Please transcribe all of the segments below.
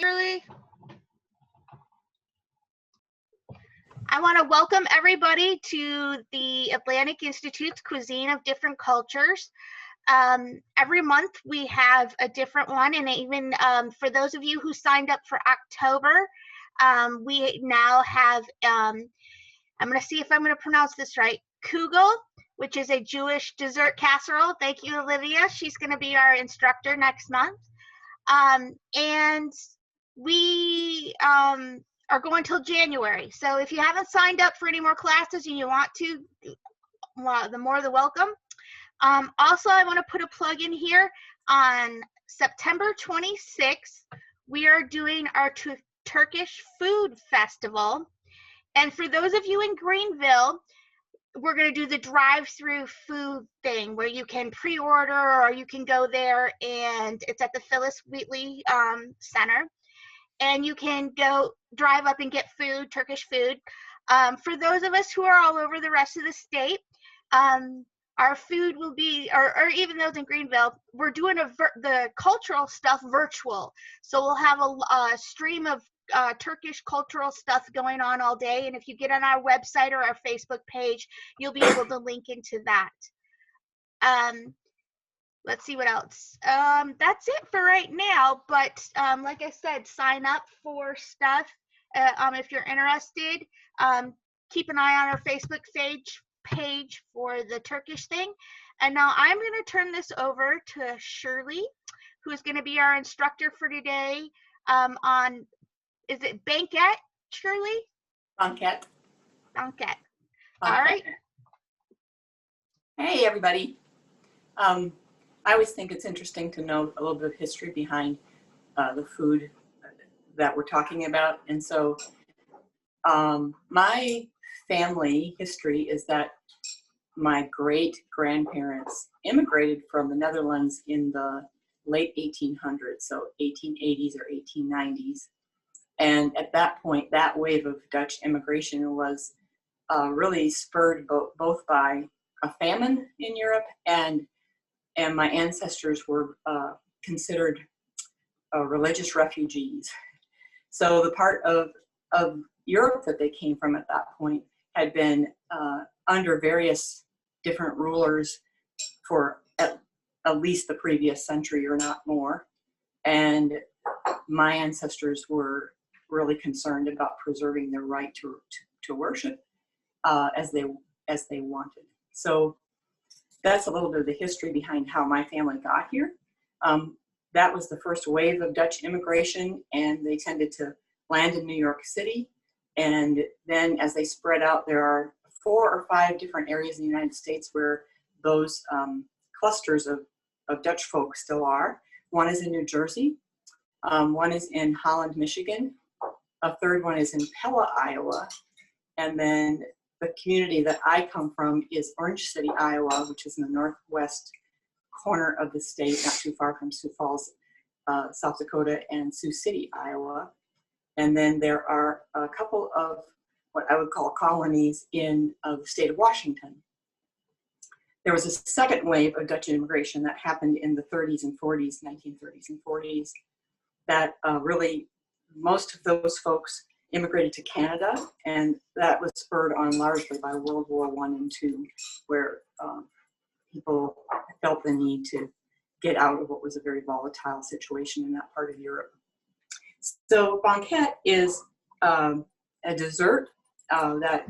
Shirley. I want to welcome everybody to the Atlantic Institute's Cuisine of Different Cultures. Every month we have a different one, and even for those of you who signed up for October, we now have, I'm going to see if I'm going to pronounce this right, kugel, which is a Jewish dessert casserole. Thank you, Olivia. She's going to be our instructor next month. And we are going till January. So if you haven't signed up for any more classes and you want to, the more the welcome. Also, I want to put a plug in here. On September 26th, we are doing our Turkish Food Festival. And for those of you in Greenville, we're going to do the drive-through food thing where you can pre-order or you can go there, and it's at the Phyllis Wheatley Center. And you can go drive up and get food, Turkish food. For those of us who are all over the rest of the state, our food will be, or even those in Greenville, we're doing the cultural stuff virtual. So we'll have a stream of Turkish cultural stuff going on all day. And if you get on our website or our Facebook page, you'll be able to link into that. Let's see what else. That's it for right now. But like I said, sign up for stuff if you're interested. Keep an eye on our Facebook page for the Turkish thing. And now I'm going to turn this over to Shirley, who is going to be our instructor for today on, is it Banket, Shirley? Banket. Banket. All right. Hey, everybody. I always think it's interesting to know a little bit of history behind the food that we're talking about. And so my family history is that my great-grandparents immigrated from the Netherlands in the late 1800s, so 1880s or 1890s. And at that point, that wave of Dutch immigration was really spurred both by a famine in Europe, and my ancestors were considered religious refugees. So the part of Europe that they came from at that point had been under various different rulers for at least the previous century or not more. And my ancestors were really concerned about preserving their right to worship as they wanted. So that's a little bit of the history behind how my family got here. That was the first wave of Dutch immigration, and they tended to land in New York City. And then as they spread out, there are 4 or 5 different areas in the United States where those clusters of Dutch folk still are. One is in New Jersey, one is in Holland, Michigan, a third one is in Pella, Iowa, and then the community that I come from is Orange City, Iowa, which is in the northwest corner of the state, not too far from Sioux Falls, South Dakota, and Sioux City, Iowa. And then there are a couple of what I would call colonies in the state of Washington. There was a second wave of Dutch immigration that happened in the 30s and 40s, 1930s and 40s, that really most of those folks immigrated to Canada, and that was spurred on largely by World War I and II, where people felt the need to get out of what was a very volatile situation in that part of Europe. So banket is a dessert that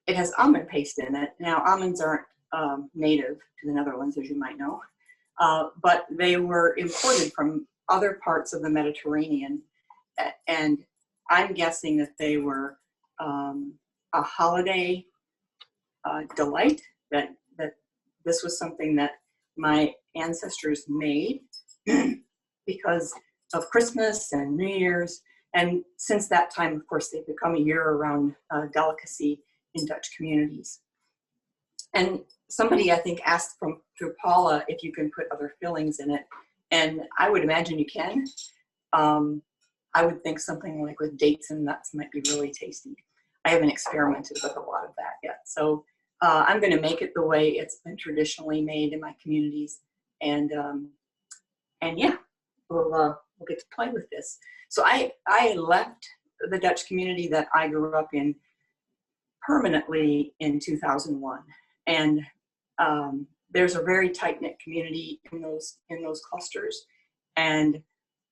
it has almond paste in it. Now, almonds aren't native to the Netherlands, as you might know, but they were imported from other parts of the Mediterranean, and I'm guessing that they were a holiday delight, that this was something that my ancestors made because of Christmas and New Year's. And since that time, of course, they've become a year-round delicacy in Dutch communities. And somebody, I think, asked through Paula if you can put other fillings in it. And I would imagine you can. I would think something like with dates and nuts might be really tasty. I haven't experimented with a lot of that yet. So I'm going to make it the way it's been traditionally made in my communities. And yeah, we'll will get to play with this. So I left the Dutch community that I grew up in permanently in 2001. And there's a very tight-knit community in those clusters. And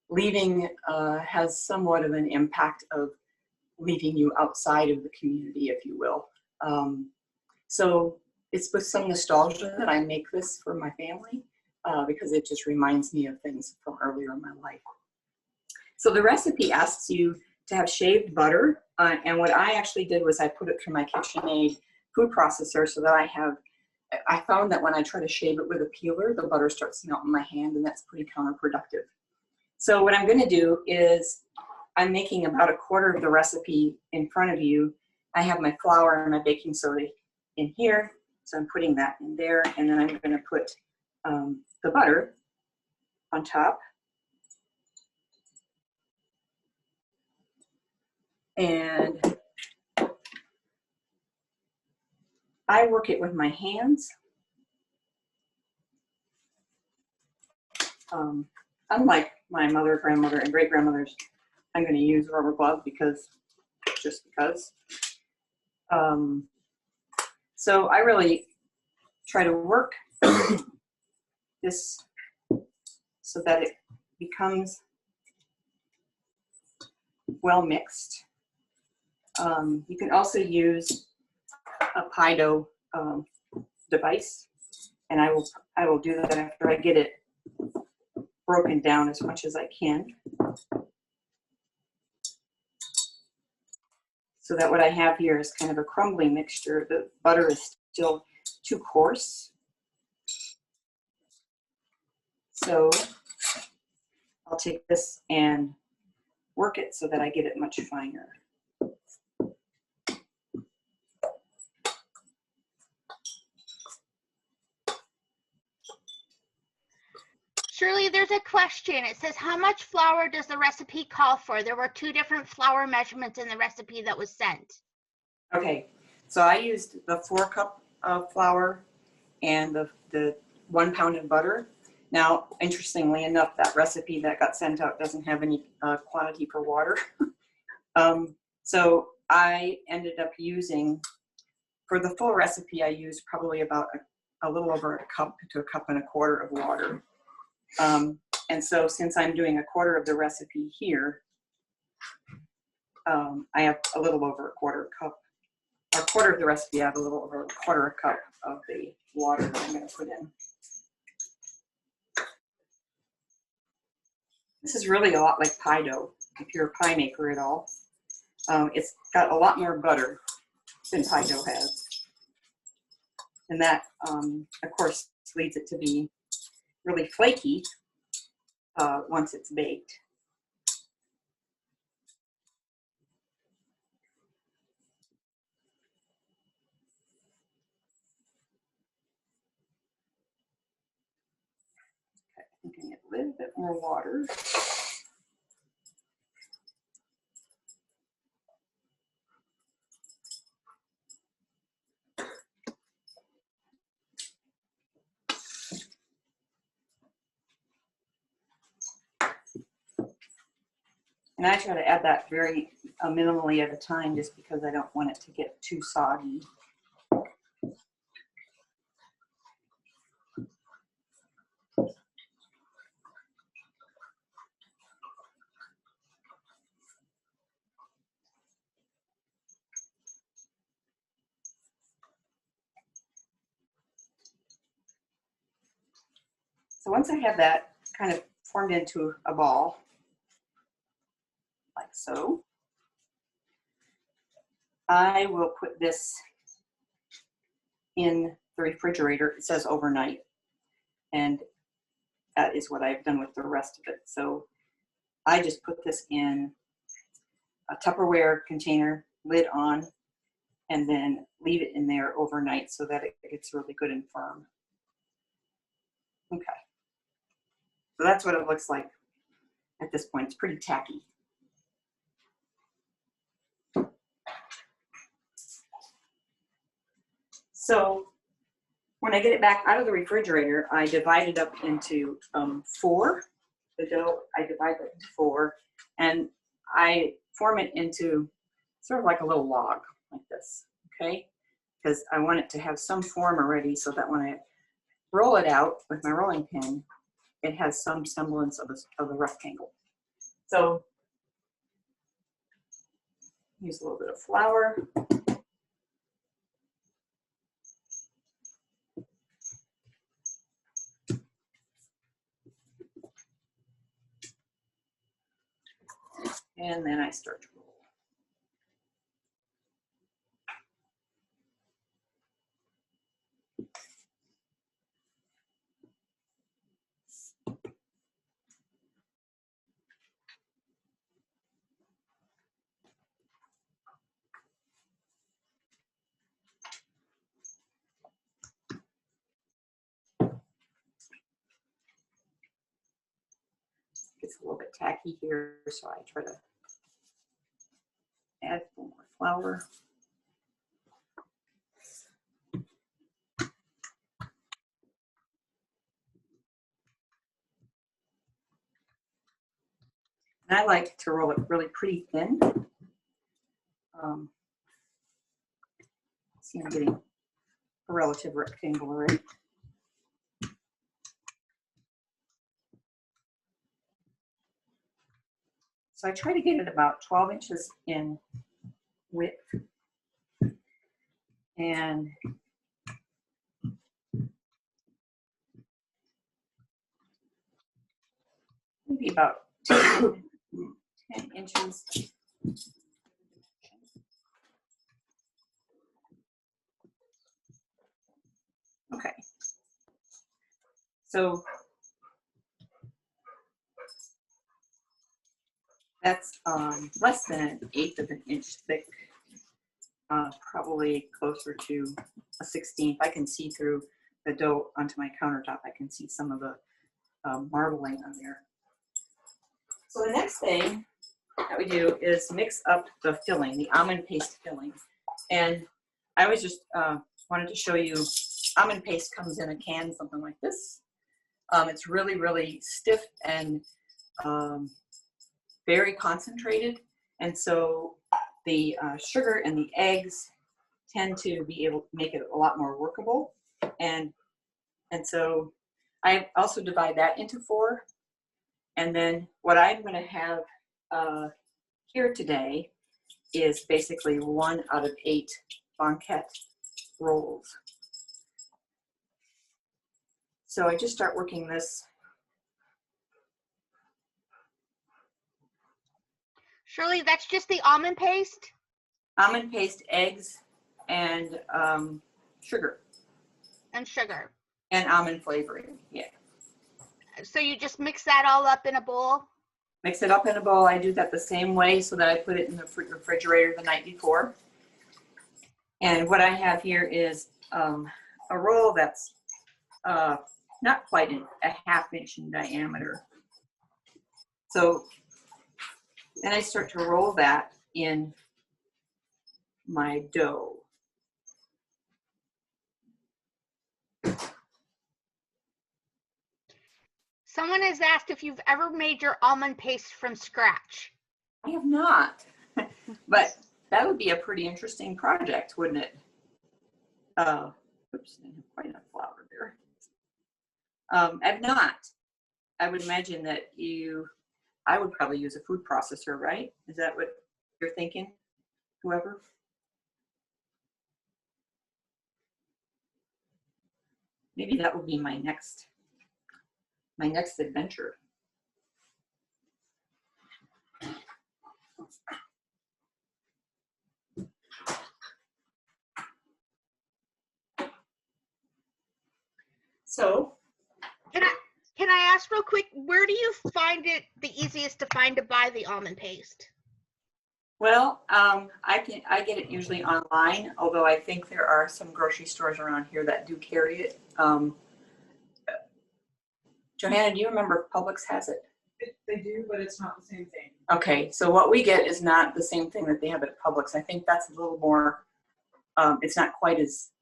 leaving has somewhat of an impact of leaving you outside of the community, if you will. So it's with some nostalgia that I make this for my family because it just reminds me of things from earlier in my life. So the recipe asks you to have shaved butter, and what I actually did was I put it through my KitchenAid food processor so that I found that when I try to shave it with a peeler, the butter starts to melt in my hand, and that's pretty counterproductive. So what I'm going to do is I'm making about a quarter of the recipe in front of you. I have my flour and my baking soda in here, so I'm putting that in there, and then I'm going to put the butter on top. And I work it with my hands. Unlike my mother, grandmother, and great-grandmothers, I'm going to use a rubber glove just because. So I really try to work this so that it becomes well mixed. You can also use a pie dough device, and I will do that after I get it broken down as much as I can, so that what I have here is kind of a crumbly mixture. The butter is still too coarse, so I'll take this and work it so that I get it much finer. Shirley, there's a question. It says, how much flour does the recipe call for? There were 2 different flour measurements in the recipe that was sent. Okay, so I used the 4 cup of flour and the 1 pound of butter. Now, interestingly enough, that recipe that got sent out doesn't have any quantity for water. So I ended up using, for the full recipe, I used probably about a little over a cup to a cup and a quarter of water. And so since I'm doing a quarter of the recipe here, I have a little over a quarter of the recipe, I have a little over a quarter a cup of the water that I'm going to put in. This is really a lot like pie dough, if you're a pie maker at all. It's got a lot more butter than pie dough has. And that, of course, leads it to be really flaky once it's baked. Okay, I think I need a little bit more water. And I try to add that very minimally at a time just because I don't want it to get too soggy. So once I have that kind of formed into a ball, like so, I will put this in the refrigerator. It says overnight, and that is what I've done with the rest of it. So I just put this in a Tupperware container, lid on, and then leave it in there overnight so that it gets really good and firm. Okay. So that's what it looks like at this point. It's pretty tacky. So when I get it back out of the refrigerator, I divide it up into 4 the dough, I divide it into 4, and I form it into sort of like a little log, like this, okay? Because I want it to have some form already so that when I roll it out with my rolling pin, it has some semblance of a rectangle. So use a little bit of flour. And then I start to roll. It's a little bit tacky here, so I try to add a little more flour. And I like to roll it really pretty thin. See, I'm getting a relative rectangle already. So I try to get it about 12 inches in width. And maybe about 10 inches. Okay. So that's less than 1/8 of an inch thick, probably closer to a 1/16. I can see through the dough onto my countertop. I can see some of the marbling on there. So the next thing that we do is mix up the filling, the almond paste filling. And I was just wanted to show you, almond paste comes in a can, something like this. It's really, really stiff and very concentrated. And so the sugar and the eggs tend to be able to make it a lot more workable. And so I also divide that into 4. And then what I'm going to have here today is basically 1 out of 8 Banket rolls. So I just start working this. Shirley, that's just the almond paste? Almond paste, eggs, and sugar. And sugar. And almond flavoring, yeah. So you just mix that all up in a bowl? Mix it up in a bowl. I do that the same way so that I put it in the refrigerator the night before. And what I have here is a roll that's not quite a 1/2 inch in diameter. So then I start to roll that in my dough. Someone has asked if you've ever made your almond paste from scratch. I have not, but that would be a pretty interesting project, wouldn't it? Oops, I didn't have quite enough flour there. I've not. I would imagine that I would probably use a food processor, right? Is that what you're thinking, whoever? Maybe that will be my next adventure. So, can I ask real quick, where do you find it the easiest to find to buy the almond paste? well, I get it usually online, although I think there are some grocery stores around here that do carry it. Johanna, do you remember if Publix has it? They do, but it's not the same thing. Okay, so what we get is not the same thing that they have at Publix. I think that's a little more, it's not quite as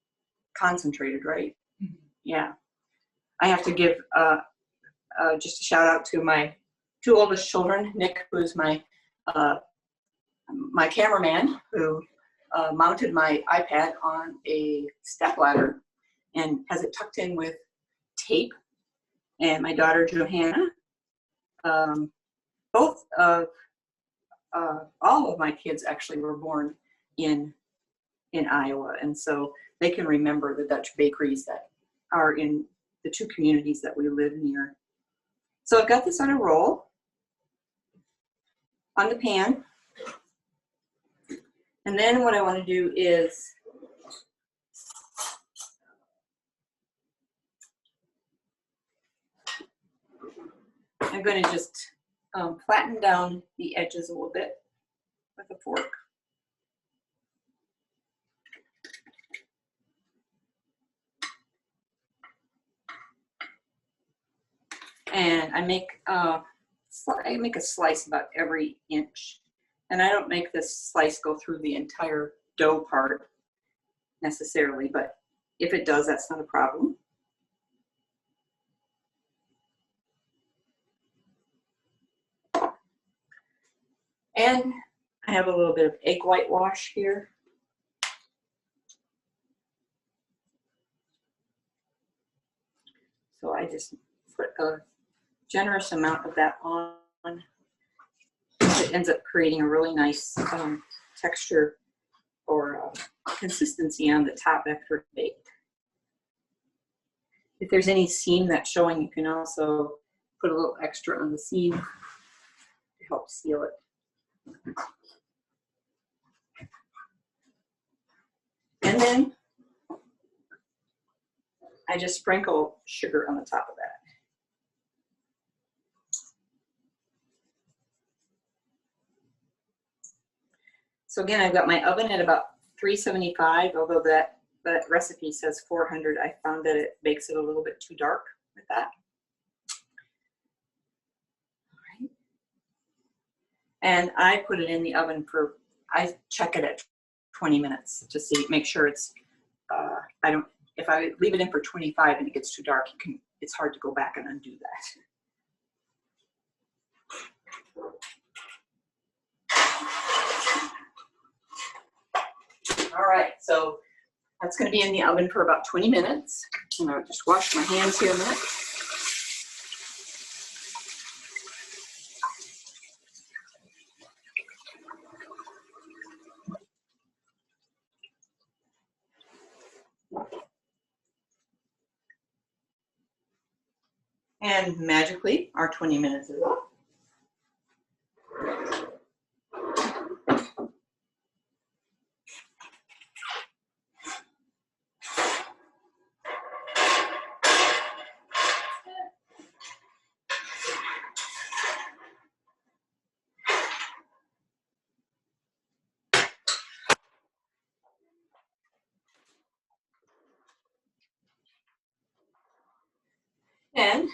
concentrated, right? Mm-hmm. Yeah. I have to give just a shout out to my two oldest children, Nick, who's my cameraman, who mounted my iPad on a stepladder and has it tucked in with tape, and my daughter Johanna. Both of all of my kids actually were born in Iowa, and so they can remember the Dutch bakeries that are in the two communities that we live near. So I've got this on a roll on the pan, and then what I want to do is I'm going to just flatten down the edges a little bit with a fork. And I make a slice about every inch. And I don't make this slice go through the entire dough part necessarily, but if it does, that's not a problem. And I have a little bit of egg whitewash here. So I just put a generous amount of that on. It ends up creating a really nice texture or consistency on the top after it's baked. If there's any seam that's showing, you can also put a little extra on the seam to help seal it. And then I just sprinkle sugar on the top of that. So again, I've got my oven at about 375, although that recipe says 400. I found that it makes it a little bit too dark with that. All right. And I put it in the oven for, I check it at 20 minutes to see, make sure it's, if I leave it in for 25 and it gets too dark, it's hard to go back and undo that. All right, so that's going to be in the oven for about 20 minutes. I'm going to just wash my hands here a minute. And magically, our 20 minutes is up. And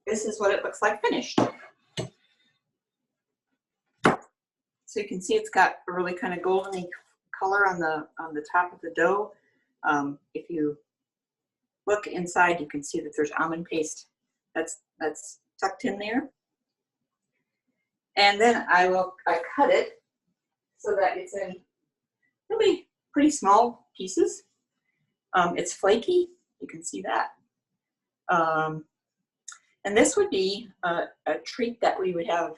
this is what it looks like finished. So you can see it's got a really kind of golden color on the top of the dough. If you look inside, you can see that there's almond paste that's tucked in there. And then I cut it so that it's in really pretty small pieces. It's flaky, you can see that. And this would be a treat that we would have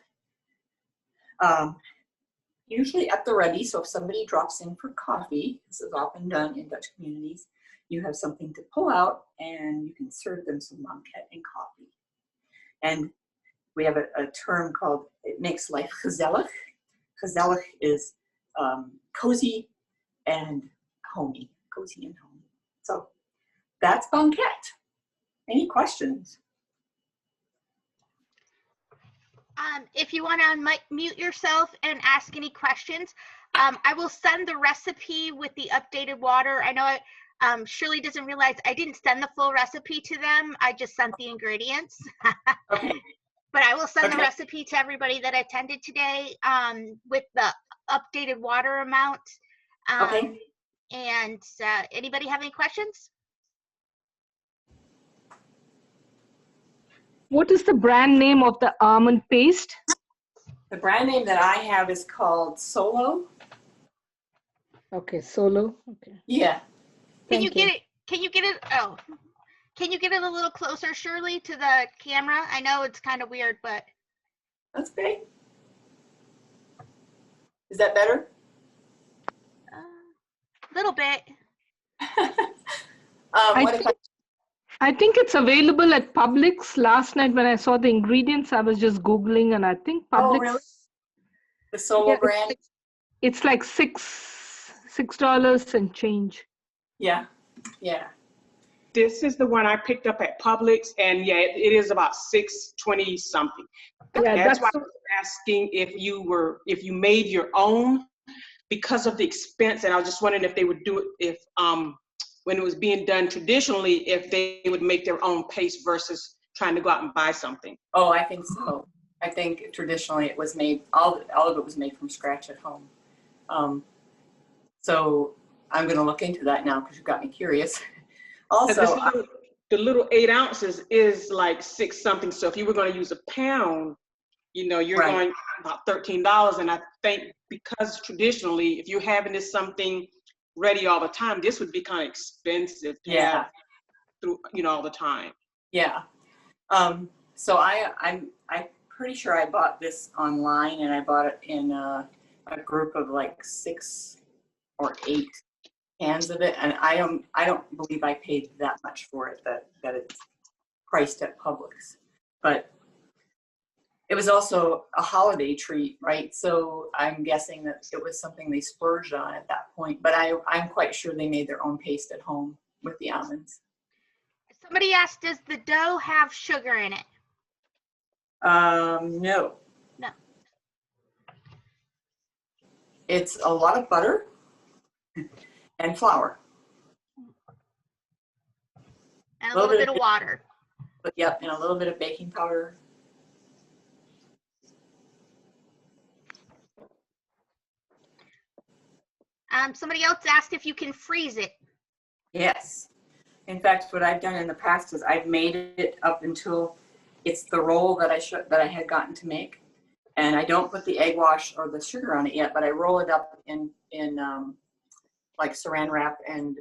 usually at the ready. So if somebody drops in for coffee, this is often done in Dutch communities, you have something to pull out and you can serve them some banket and coffee. And we have a term called, it makes life gezellig. Gezellig is cozy and homey, cozy and homey. So that's banket. Any questions? If you want to unmute yourself and ask any questions, I will send the recipe with the updated water. I know Shirley doesn't realize I didn't send the full recipe to them. I just sent the ingredients. Okay. But I will send the recipe to everybody that attended today with the updated water amount. Okay. And anybody have any questions? What is the brand name of the almond paste? The brand name that I have is called Solo. Okay, Solo. Okay. Yeah. Can you Thank get it? Can you get it? Oh, can you get it a little closer, Shirley, to the camera? I know it's kind of weird, but That's great. Is that better? a little bit. What if I think it's available at Publix. Last night when I saw the ingredients, I was just Googling, and I think Publix. Oh, really? The Solo Yeah, brand? it's like $6 and change. Yeah, yeah. This is the one I picked up at Publix, and yeah, it is about $6.20 something. Yeah, That's why I was asking if you made your own because of the expense, and I was just wondering if they would do it if when it was being done traditionally, if they would make their own paste versus trying to go out and buy something. Oh, I think so. I think traditionally it was made, all of it was made from scratch at home. So I'm going to look into that now because you got me curious. Also, The little 8 ounces is like $6 something. So if you were going to use a pound, you're Right. going about $13. And I think because traditionally, if you're having this something ready all the time, this would be kind of expensive to have through, all the time. yeah. So I'm pretty sure I bought this online, and I bought it in a group of like 6 or 8 cans of it, and I don't believe I paid that much for it that it's priced at Publix. But it was also a holiday treat, right? So I'm guessing that it was something they splurged on at that point. But I'm quite sure they made their own paste at home with the almonds. Somebody asked, does the dough have sugar in it? No. No. It's a lot of butter and flour. And a little bit of water. But yep, and a little bit of baking powder. Somebody else asked if you can freeze it. Yes. In fact, what I've done in the past is I've made it up until it's the roll that I had gotten to make, and I don't put the egg wash or the sugar on it yet, but I roll it up in like saran wrap and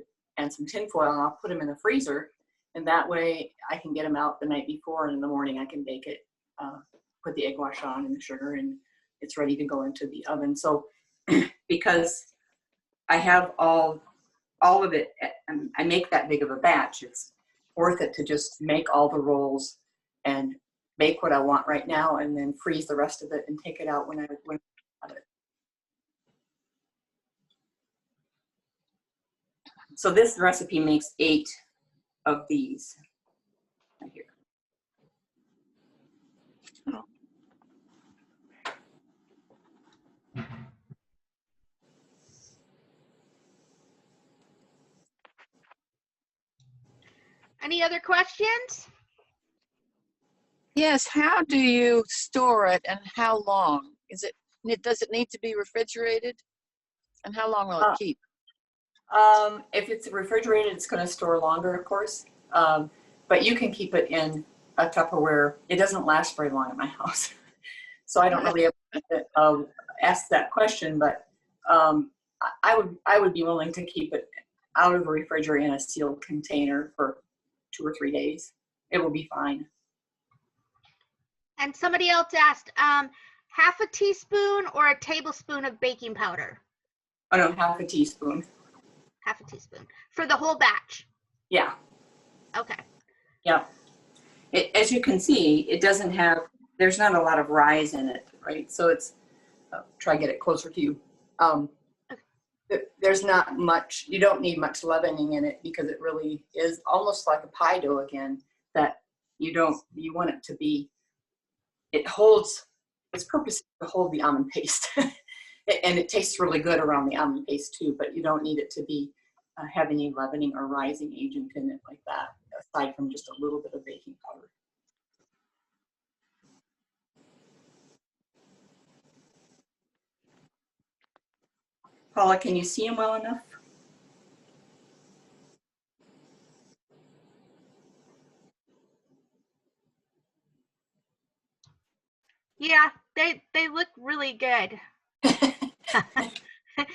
some tin foil, and I'll put them in the freezer, and that way I can get them out the night before, and in the morning I can bake it, put the egg wash on and the sugar, and it's ready to go into the oven. So because I have all of it, I make that big of a batch, it's worth it to just make all the rolls and make what I want right now, and then freeze the rest of it and take it out when I have it. So this recipe makes 8 of these right here. Any other questions? Yes, how do you store it and how long? Does it need to be refrigerated? And how long will it keep? If it's refrigerated, it's going to store longer, of course. But you can keep it in a Tupperware. It doesn't last very long at my house. So I don't really ask that question, but I would be willing to keep it out of the refrigerator in a sealed container for 2 or 3 days. It will be fine. And somebody else asked, half a teaspoon or a tablespoon of baking powder? Oh no, half a teaspoon. Half a teaspoon for the whole batch. Yeah. Okay. Yeah. As you can see, it doesn't have, there's not a lot of rise in it, right? So it's, try to get it closer to you. There's not much, you don't need much leavening in it because it really is almost like a pie dough again, that you want it to be, it holds, its purpose is to hold the almond paste. And it tastes really good around the almond paste too, but you don't need it to be have any leavening or rising agent in it like that, aside from just a little bit of baking powder. Paula, can you see them well enough? Yeah, they look really good.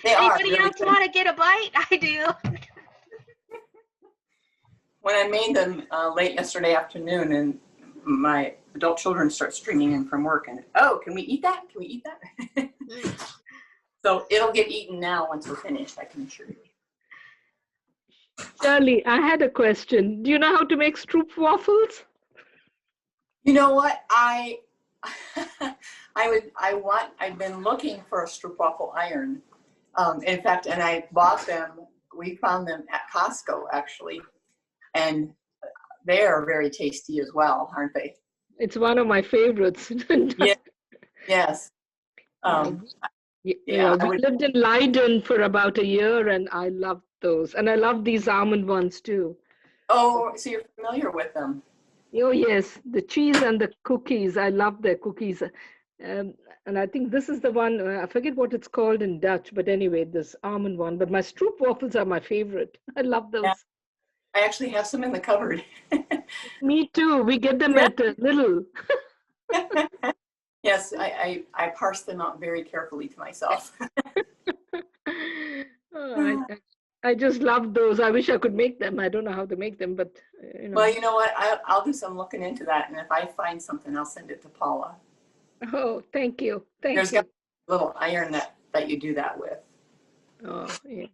They are Anybody really else good. want to get a bite? I do. When I made them late yesterday afternoon, and my adult children start streaming in from work, and oh, can we eat that? Can we eat that? So it'll get eaten now once we're finished, I can assure you. Shirley, I had a question. Do you know how to make stroop waffles? You know what? I've been looking for a stroopwafel iron. In fact, and I bought them, we found them at Costco actually, and they are very tasty as well, aren't they? It's one of my favorites. Yeah. Yes. Yeah, I we would, lived in Leiden for about a year, and I loved those. And I love these almond ones too. oh, so you're familiar with them. Oh, yes, the cheese and the cookies. I love their cookies. And I think this is the one, I forget what it's called in Dutch, but anyway, this almond one. But my stroop waffles are my favorite. I love those. Yeah. I actually have some in the cupboard. Me too. We get them Yeah. at Little. Yes, I parse them out very carefully to myself. Oh, I just love those. I wish I could make them. I don't know how to make them, but you know. Well, you know what? I'll do some looking into that, and if I find something, I'll send it to Paula. Oh, thank you. There's Thank you. got a little iron that you do that with. Oh, yeah.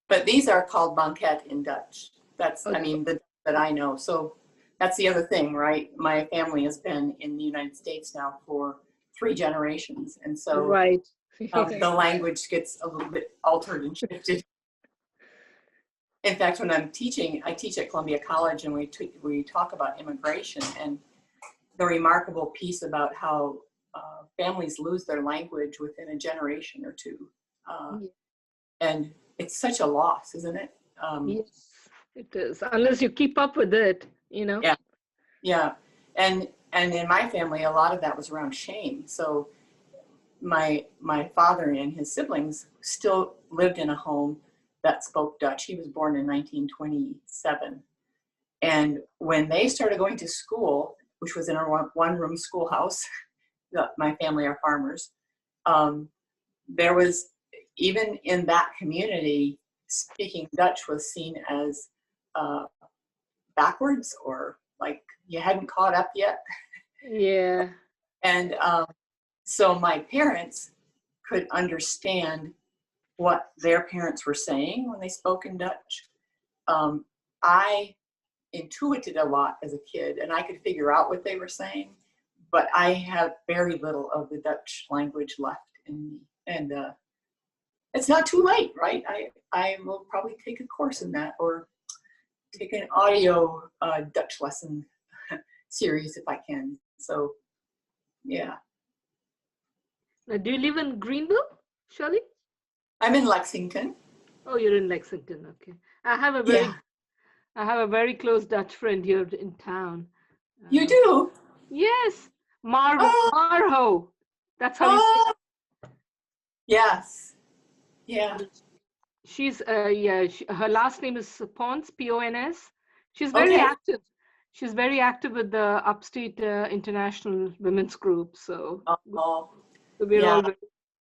But these are called Banket in Dutch. That's, I Okay. mean, that I know. So that's the other thing, right? My family has been in the United States now for 3 generations. And so Right. the language gets a little bit altered and shifted. In fact, when I'm teaching, I teach at Columbia College, and we talk about immigration and the remarkable piece about how families lose their language within a generation or two. And it's such a loss, isn't it? Yes, it is. Unless you keep up with it, you know. Yeah. Yeah. And in my family, a lot of that was around shame. So my father and his siblings still lived in a home that spoke Dutch. He was born in 1927. And when they started going to school, which was in a one-room schoolhouse, my family are farmers, there was, even in that community, speaking Dutch was seen as backwards, or like you hadn't caught up yet. Yeah. And so my parents could understand what their parents were saying when they spoke in Dutch. I intuited a lot as a kid, and I could figure out what they were saying, but I have very little of the Dutch language left in me. And it's not too late, right? I will probably take a course in that, or take an audio Dutch lesson series if I can. So, yeah. Now, do you live in Greenville, Shirley? I'm in Lexington. Oh, you're in Lexington. Okay. I have a very close Dutch friend here in town. You do? Yes, Oh. Marho. That's how you say Oh, yes. Yeah. it. She's her last name is Pons, Pons. She's very Okay. active. She's very active with the Upstate International Women's Group. So Oh,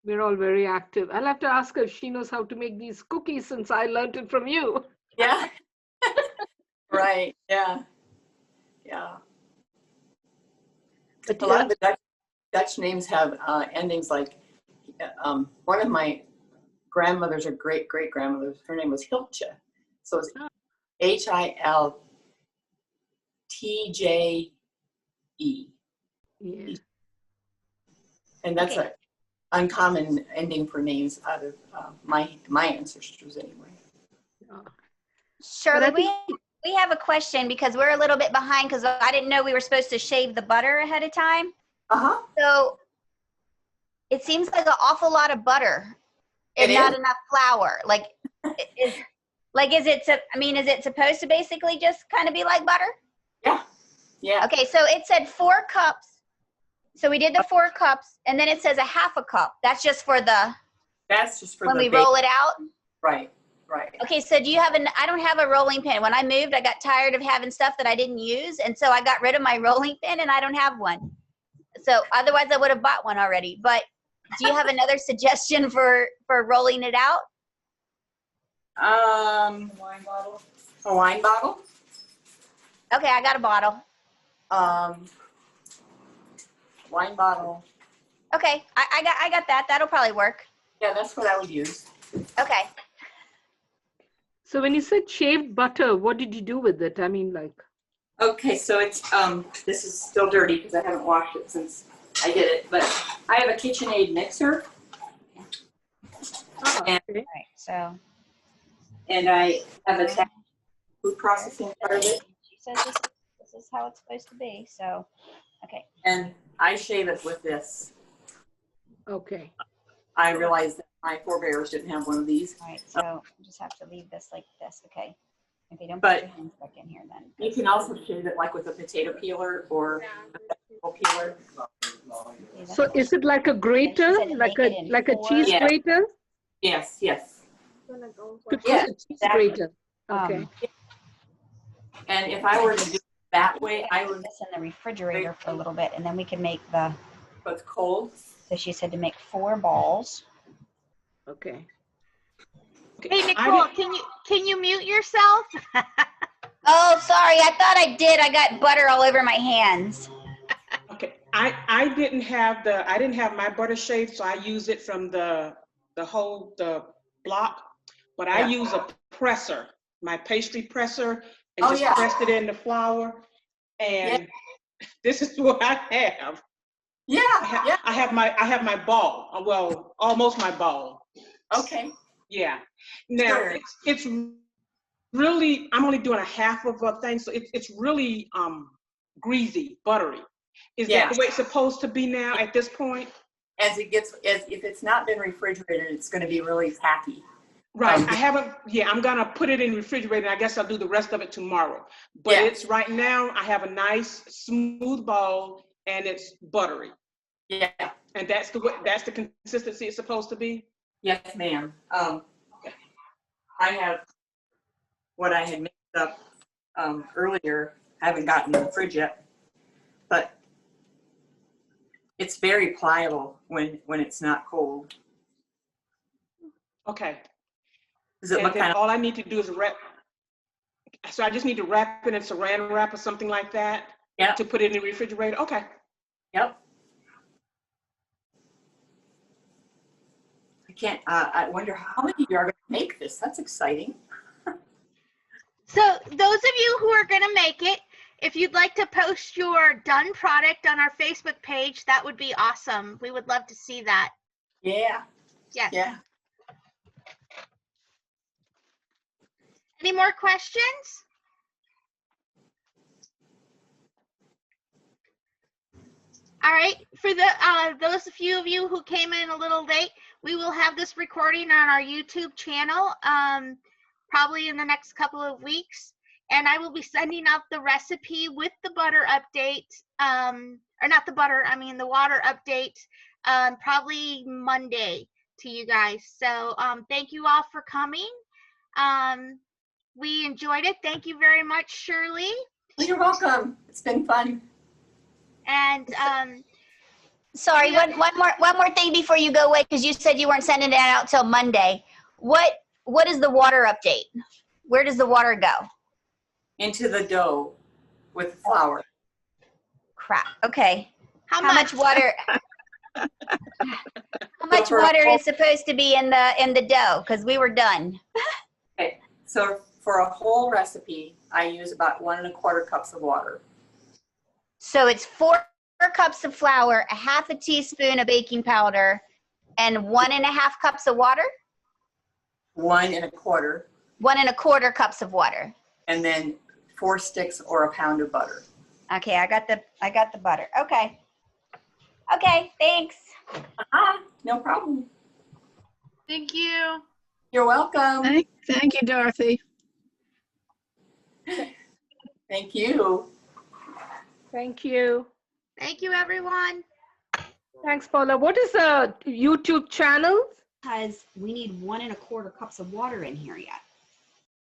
we're all very active. I'll have to ask her if she knows how to make these cookies, since I learned it from you. yeah. Right. Yeah. Yeah. But A lot of the Dutch names have endings like, one of my grandmothers or great grandmothers, her name was Hiltje. So it's Hiltje. yeah. And that's Okay. an uncommon ending for names out of my ancestors anyway. Shirley, I think- we have a question, because we're a little bit behind, because I didn't know we were supposed to shave the butter ahead of time. Uh-huh. So it seems like an awful lot of butter and It not is. enough flour. Like, is it supposed to basically just kind of be like butter? Yeah. Yeah. Okay, so it said 4 cups. So we did the 4 cups, and then it says a half a cup. That's just for That's just for when the we roll it out. Right. Right. Okay, so do you have I don't have a rolling pin. When I moved, I got tired of having stuff that I didn't use, and so I got rid of my rolling pin, and I don't have one. So otherwise I would have bought one already. But do you have another suggestion for rolling it out? Wine bottle. A wine bottle. Okay, I got a bottle. Wine bottle. Okay, I got that. That'll probably work. Yeah, that's what I would use. Okay. So when you said shaved butter, what did you do with it? I mean, like. Okay, so it's this is still dirty because I haven't washed it since I did it, but I have a KitchenAid mixer. Oh, And- okay. All right. So And I have a food processing part of it, she says this is how it's supposed to be. So okay. and I shave it with this. Okay. I realized that my forebears didn't have one of these. All right. So you just have to leave this like this. Okay. If you don't But- put your hands back in here, then You can also shave it like with a potato peeler or a vegetable peeler. So is it like a grater, said to like make a it in like a four. cheese Yeah. grater? Yes, yes. Yeah, cheese exactly. grater. Okay. And if I were to do it that way, I put would this in the refrigerator for a little bit, and then we can make the. put cold. So she said to make 4 balls. Okay. Hey, Nicole, can you mute yourself? Oh, sorry. I thought I did. I got butter all over my hands. Okay, I didn't have my butter shaved, so I use it from the block, but I Yeah. use a presser, my pastry presser, and Oh, just yeah. pressed it in the flour, and this is what I have. Yeah, yeah. I have my ball, well, almost my ball. Okay. Yeah. Now Sure. it's really, I'm only doing a half of a thing, so it's really greasy, buttery. Is Yeah. that the way it's supposed to be now at this point? As if it's not been refrigerated, it's going to be really tacky. Right. I haven't. Yeah, I'm gonna put it in the refrigerator. I guess I'll do the rest of it tomorrow. But Yeah. it's right now. I have a nice smooth ball, and it's buttery, Yeah. and that's the consistency it's supposed to be. Yes, ma'am. I have what I had mixed up earlier. I haven't gotten in the fridge yet, but it's very pliable when it's not cold. Okay. Is it And what then kind of? all I need to do is wrap. So I just need to wrap it in saran wrap or something like that. Yeah. To put it in the refrigerator. Okay. Yep. I wonder how many of you are going to make this. That's exciting. So those of you who are going to make it, if you'd like to post your done product on our Facebook page, that would be awesome. We would love to see that. Yeah. Yes. Yeah. Any more questions? All right. For those of you who came in a little late, we will have this recording on our YouTube channel probably in the next couple of weeks. And I will be sending out the recipe with the butter update, or not the butter, I mean the water update, probably Monday to you guys. So thank you all for coming. We enjoyed it. Thank you very much, Shirley. Well, you're welcome. It's been fun. And Sorry, Yeah. one more thing before you go away, because you said you weren't sending it out till Monday. What is the water update? Where does the water go? Into the dough with flour. Crap. Okay. how How much water? How much for a water whole- is supposed to be in the dough? Because we were done. Okay. So for a whole recipe, I use about 1 1/4 cups of water. So it's 4 cups of flour, a 1/2 teaspoon of baking powder, and 1 1/2 cups of water. 1 1/4, 1 1/4 cups of water. and then 4 sticks or a pound of butter. Okay, I got the butter. Okay. Okay, thanks. No problem. Thank you. You're welcome. Thank you, Dorothy. Thank you. Thank you. Thank you, everyone. Thanks, Paula. What is the YouTube channel? Because we need 1 1/4 cups of water in here yet.